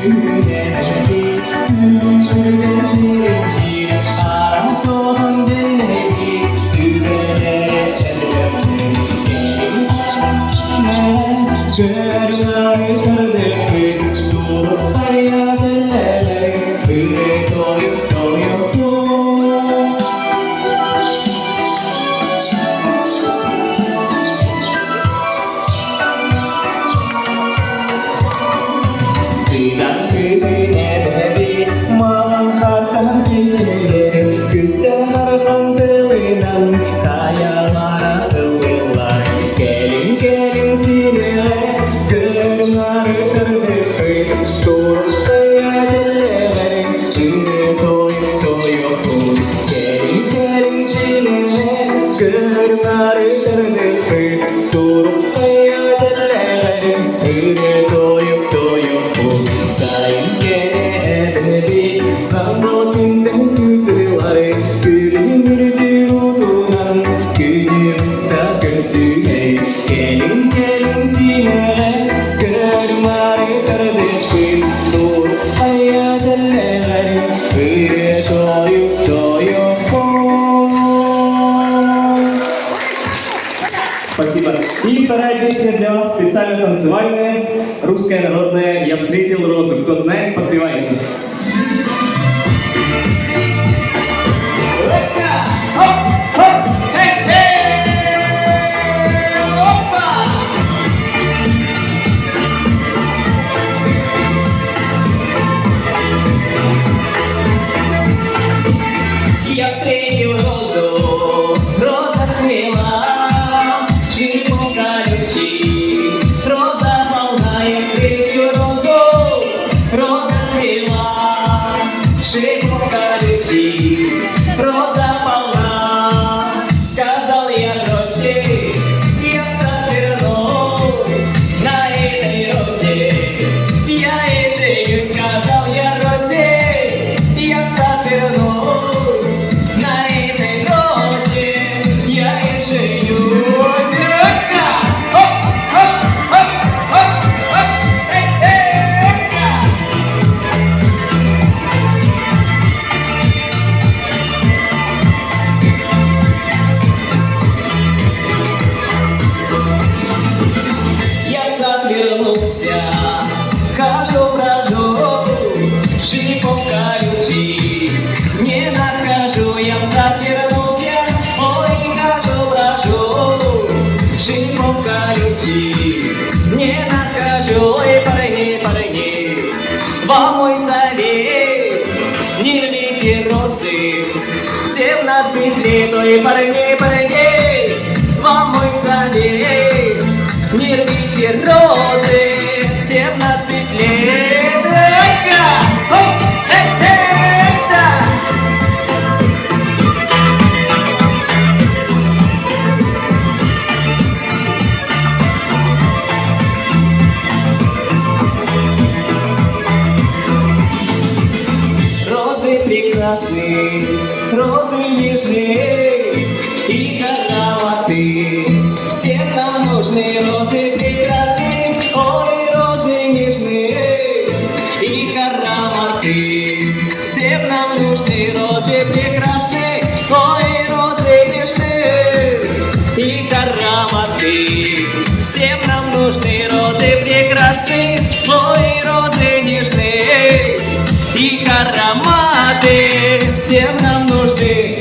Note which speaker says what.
Speaker 1: 그대에게 그대 지름길 알아서 흔들리기 그대의 그대를 따르듯 또 따야 될래 그래 또요 또 그단 그대의 베비 마음같은 길에 그 생활을 흔들리는 다양한 의외와 깨링깨링 시대에 그 나를 따르듯 또 떠야 될래 그래 또요 깨링깨링 시대에 그 나를 따르듯 또 떠야 될래 그래 또요 사인게 베비 삼로틴된 그 세월에 그림을 들고도 난 그녀부터 근수해 깨링깨링 시내 그 말을 따르듯이 또 해야 될래 그래 또요
Speaker 2: Спасибо. И вторая песня для вас специально танцевальная, русская народная «Я встретил розу». Кто знает, подпевайте.
Speaker 1: Я встретил розу, роза цвела, шипом колючий, роза полна. Я встретил розу, роза цвела, шипом колючий, роза полна. Сказал я розе, я завернусь на этой розе, я ей женюсь. Сказал я розе, я завернусь. Хожу-брожу, шипом колючий, не накажу, я завернулся. Ой, хожу-брожу, шипом колючий, не накажу. Ой, парни, вам мой совет, не рвите розы, 17 лет. Ой, парни, вам мой совет, не рвите розы, 17 лет. Розы прекрасные, розы нежные и ароматы, всем нам нужны розы прекрасные. Ой, розы нежные и ароматы, всем нам нужны розы прекрасные. Ой, розы нежные и ароматы, всем нам нужны розы прекрасные. Ой, розы нежные и ароматы, всем нам нужны.